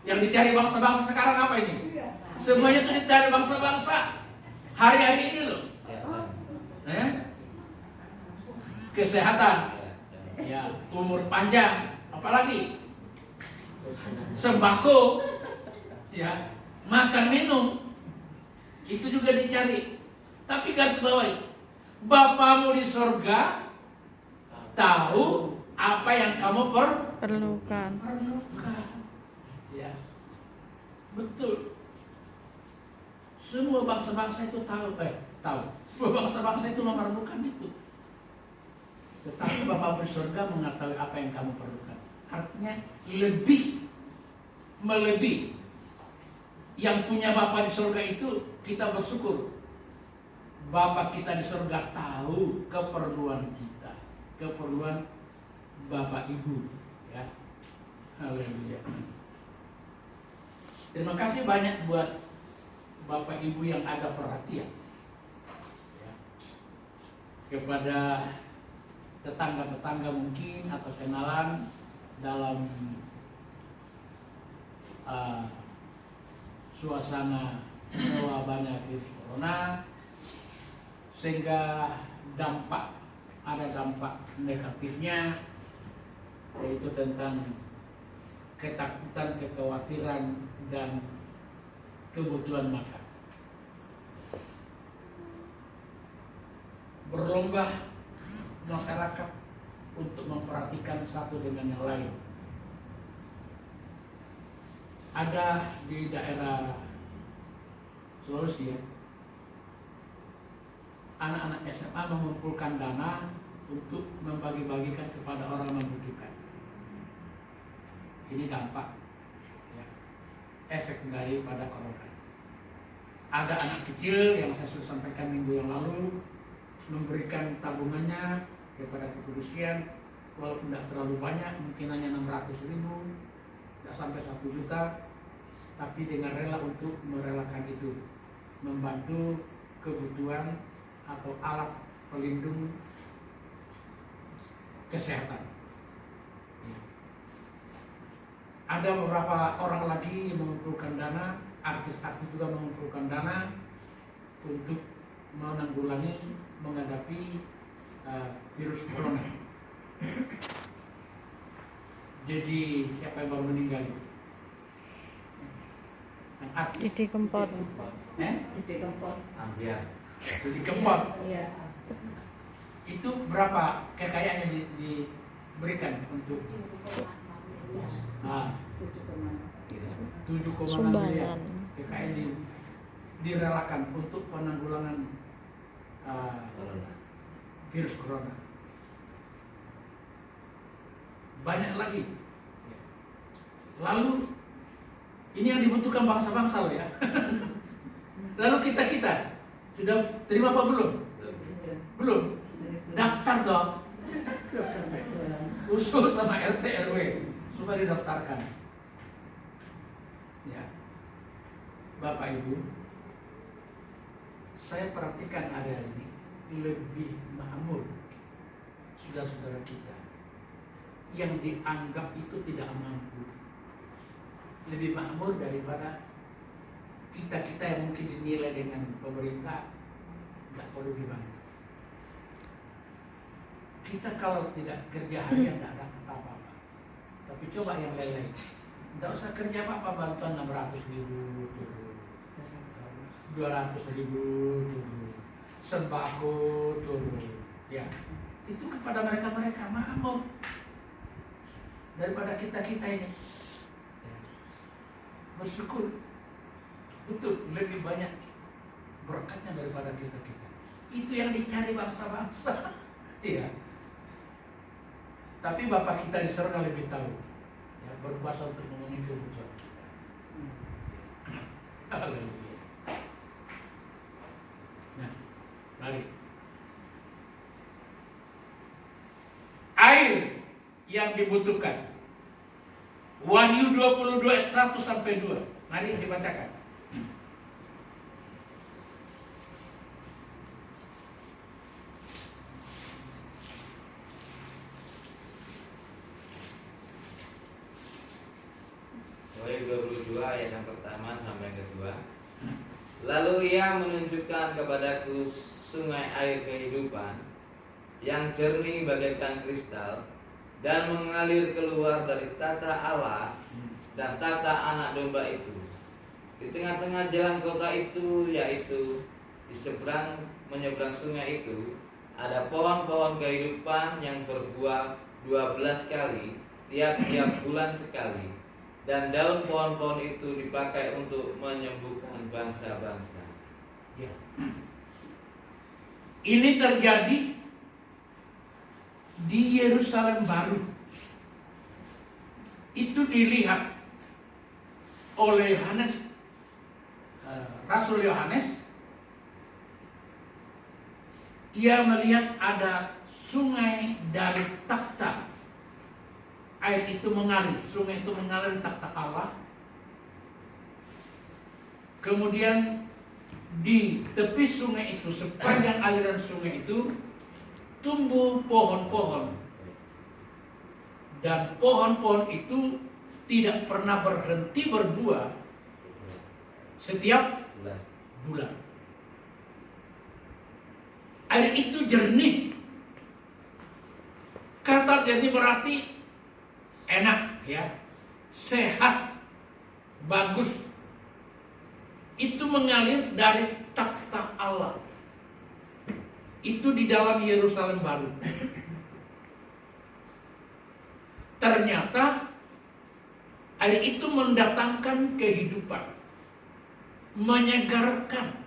Yang dicari bangsa-bangsa sekarang apa ini? Semuanya itu dicari bangsa-bangsa. Hari-hari ini loh. Kesehatan, ya, umur panjang, apalagi sembako, ya, makan minum, itu juga dicari. Tapi garis bawahi, Bapamu di sorga tahu apa yang kamu perlukan. Ya, betul. Semua bangsa-bangsa itu tahu. Semua bangsa-bangsa itu memerlukan itu. Tetapi Bapa di surga mengetahui apa yang kamu perlukan. Artinya melebihi. Yang punya Bapa di surga itu kita bersyukur. Bapa kita di surga tahu keperluan kita, keperluan Bapak Ibu, ya. Haleluya. Terima kasih banyak buat Bapak Ibu yang ada perhatian, ya, kepada tetangga-tetangga mungkin atau kenalan dalam suasana wabahnya virus corona, sehingga ada dampak negatifnya, yaitu tentang ketakutan, kekhawatiran, dan kebutuhan makan. Berlomba masyarakat untuk memperhatikan satu dengan yang lain. Ada di daerah Sulawesi, ya, anak-anak SMA mengumpulkan dana untuk membagi-bagikan kepada orang membutuhkan. Ini dampak, ya, efek daripada corona. Ada anak kecil yang saya sudah sampaikan minggu yang lalu memberikan tabungannya kepada kepolisian, walaupun tidak terlalu banyak, mungkin hanya 600.000, tidak sampai 1 juta, tapi dengan rela untuk merelakan itu, membantu kebutuhan atau alat pelindung kesehatan. Ya. Ada beberapa orang lagi yang mengumpulkan dana, artis-artis juga mengumpulkan dana untuk menghadapi virus corona. Jadi siapa yang baru meninggal? Didi Kempot. Didi Kempot. Didi Kempot. Itu berapa kekayaan yang diberikan untuk 7,6 miliar kekayaan direlakan untuk penanggulangan virus corona. Banyak lagi. Lalu ini yang dibutuhkan bangsa-bangsa loh, ya. Lalu kita sudah terima apa belum? Belum. Daftar dong. Usul sama RT RW supaya didaftarkan. Ya. Bapak Ibu, saya perhatikan ada ini lebih makmur saudara-saudara kita yang dianggap itu tidak mampu, lebih makmur daripada kita yang mungkin dinilai dengan pemerintah nggak perlu dibantu. Kita kalau tidak kerja harian tidak dapat apa-apa, tapi coba yang lain-lain, tidak usah kerja apa-apa, bantuan 600.000 turun, 200.000 turun, sembako turun, ya, itu kepada mereka makmur daripada kita ini, ya. Bersyukur, betul, lebih banyak berkatnya daripada kita. Itu yang dicari bangsa-bangsa, iya. Tapi Bapak kita di surga lebih tahu, ya, berkuasa untuk memenuhi kebutuhan kita. Haleluya. Nah, mari. Air yang dibutuhkan. Wahyu 22 ayat 1 sampai 2. Mari dibacakan. Wahyu 22 ayat yang pertama sampai yang kedua. Lalu ia menunjukkan kepadaku sungai air kehidupan yang jernih bagaikan kristal dan mengalir keluar dari tata Allah dan tata anak domba itu. Di tengah-tengah jalan kota itu, yaitu di menyeberang sungai itu, ada pohon-pohon kehidupan yang berbuah 12 kali tiap-tiap bulan sekali, dan daun pohon-pohon itu dipakai untuk menyembuhkan bangsa-bangsa. Ya. Ini terjadi di Yerusalem baru. Itu dilihat oleh Yohanes, Rasul Yohanes. Ia melihat ada sungai dari takhta. Air itu mengalir, sungai itu mengalir di takhta Allah. Kemudian di tepi sungai itu, sepanjang aliran sungai itu, tumbuh pohon-pohon. Dan pohon-pohon itu tidak pernah berhenti berbuah setiap bulan. Air itu jernih. Kata jernih berarti enak, ya, sehat, bagus. Itu mengalir dari takhta Allah. Itu di dalam Yerusalem baru. Ternyata air itu mendatangkan kehidupan, menyegarkan.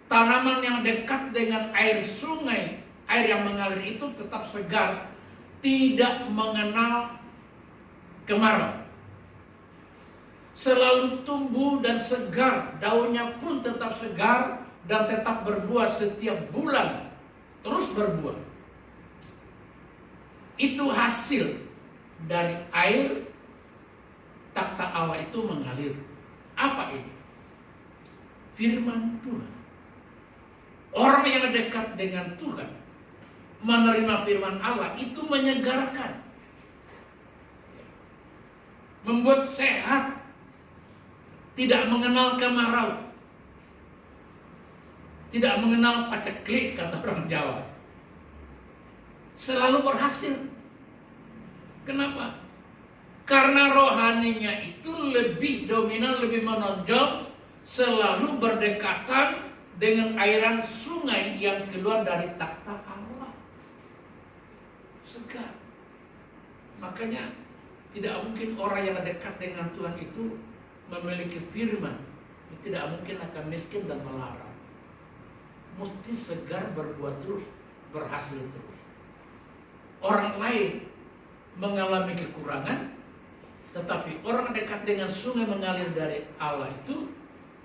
Tanaman yang dekat dengan air sungai, air yang mengalir itu tetap segar, tidak mengenal kemarau. Selalu tumbuh dan segar, daunnya pun tetap segar dan tetap berbuah setiap bulan, terus berbuah. Itu hasil dari air takhta Allah itu mengalir. Apa ini? Firman Tuhan. Orang yang dekat dengan Tuhan, menerima firman Allah, itu menyegarkan, membuat sehat, tidak mengenal kemarau, tidak mengenal paceklik, kata orang Jawa. Selalu berhasil. Kenapa? Karena rohaninya itu lebih dominan, lebih menonjol, selalu berdekatan dengan airan sungai yang keluar dari takhta Allah. Segar. Makanya tidak mungkin orang yang dekat dengan Tuhan itu memiliki firman. Tidak mungkin akan miskin dan melarat. Mesti segar, berbuat terus, berhasil terus. Orang lain mengalami kekurangan, tetapi orang dekat dengan sungai mengalir dari Allah itu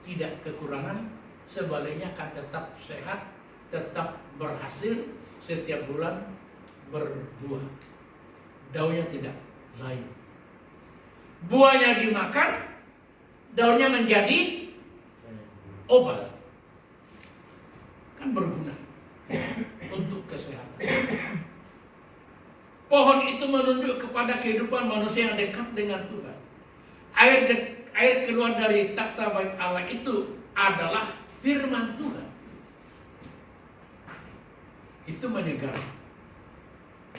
tidak kekurangan. Sebaliknya akan tetap sehat, tetap berhasil, setiap bulan berbuah. Daunnya tidak layu. Buahnya dimakan, daunnya menjadi obat. Kan berguna untuk kesehatan. Pohon itu menunjuk kepada kehidupan manusia yang dekat dengan Tuhan. Air keluar dari takhta bait Allah itu adalah firman Tuhan. Itu menyegarkan.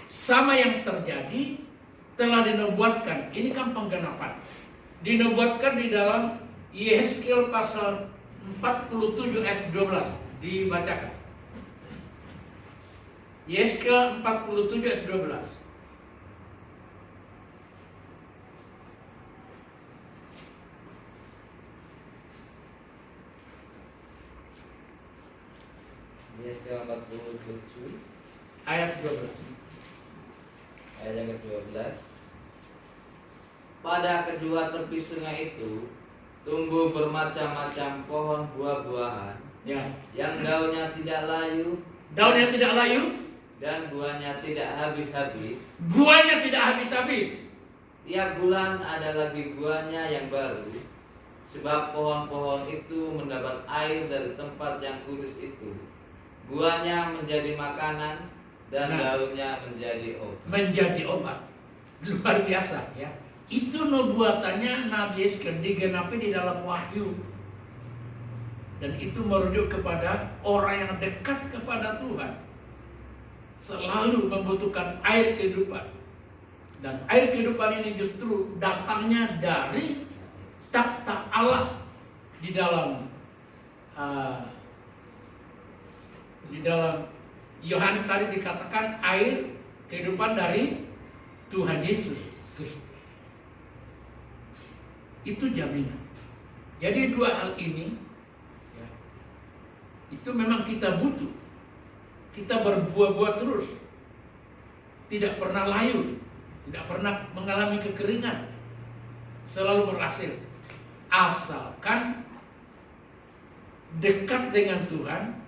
Sama yang terjadi telah dinubuatkan. Ini kan penggenapan. Dinubuatkan di dalam Yehezkiel pasal 47 ayat 12. Dibacakan. Yehezkiel 47 ayat 12. Yehezkiel 47 Ayat 12. ayat yang ke-12. Pada kedua tepi sungai itu tumbuh bermacam-macam pohon buah-buahan, Ya. yang daunnya tidak layu Daunnya tidak layu, dan buahnya tidak habis-habis. buahnya tidak habis-habis. Tiap bulan ada lagi buahnya yang baru, sebab pohon-pohon itu mendapat air dari tempat yang kudus itu. Buahnya menjadi makanan dan daunnya menjadi obat. Menjadi obat. Luar biasa, ya. Itu nubuatannya Nabi Yeskiel digenapi di dalam Wahyu. Dan itu merujuk kepada orang yang dekat kepada Tuhan selalu membutuhkan air kehidupan. Dan air kehidupan ini justru datangnya dari takhta Allah di dalam Yohanes tadi dikatakan air kehidupan dari Tuhan Yesus Kristus. Itu jaminan. Jadi dua hal ini ya, itu memang kita butuh. Kita berbuah-buah terus, tidak pernah layu, tidak pernah mengalami kekeringan, selalu berhasil. Asalkan dekat dengan Tuhan,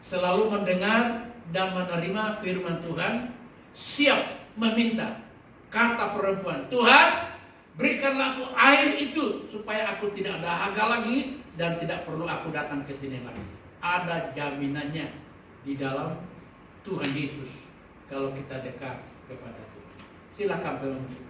selalu mendengar dan menerima firman Tuhan, siap meminta. Kata perempuan, Tuhan berikanlah aku air itu supaya aku tidak dahaga lagi dan tidak perlu aku datang ke sini lagi. Ada jaminannya di dalam Tuhan Yesus kalau kita dekat kepada Tuhan. Silakan teman-teman.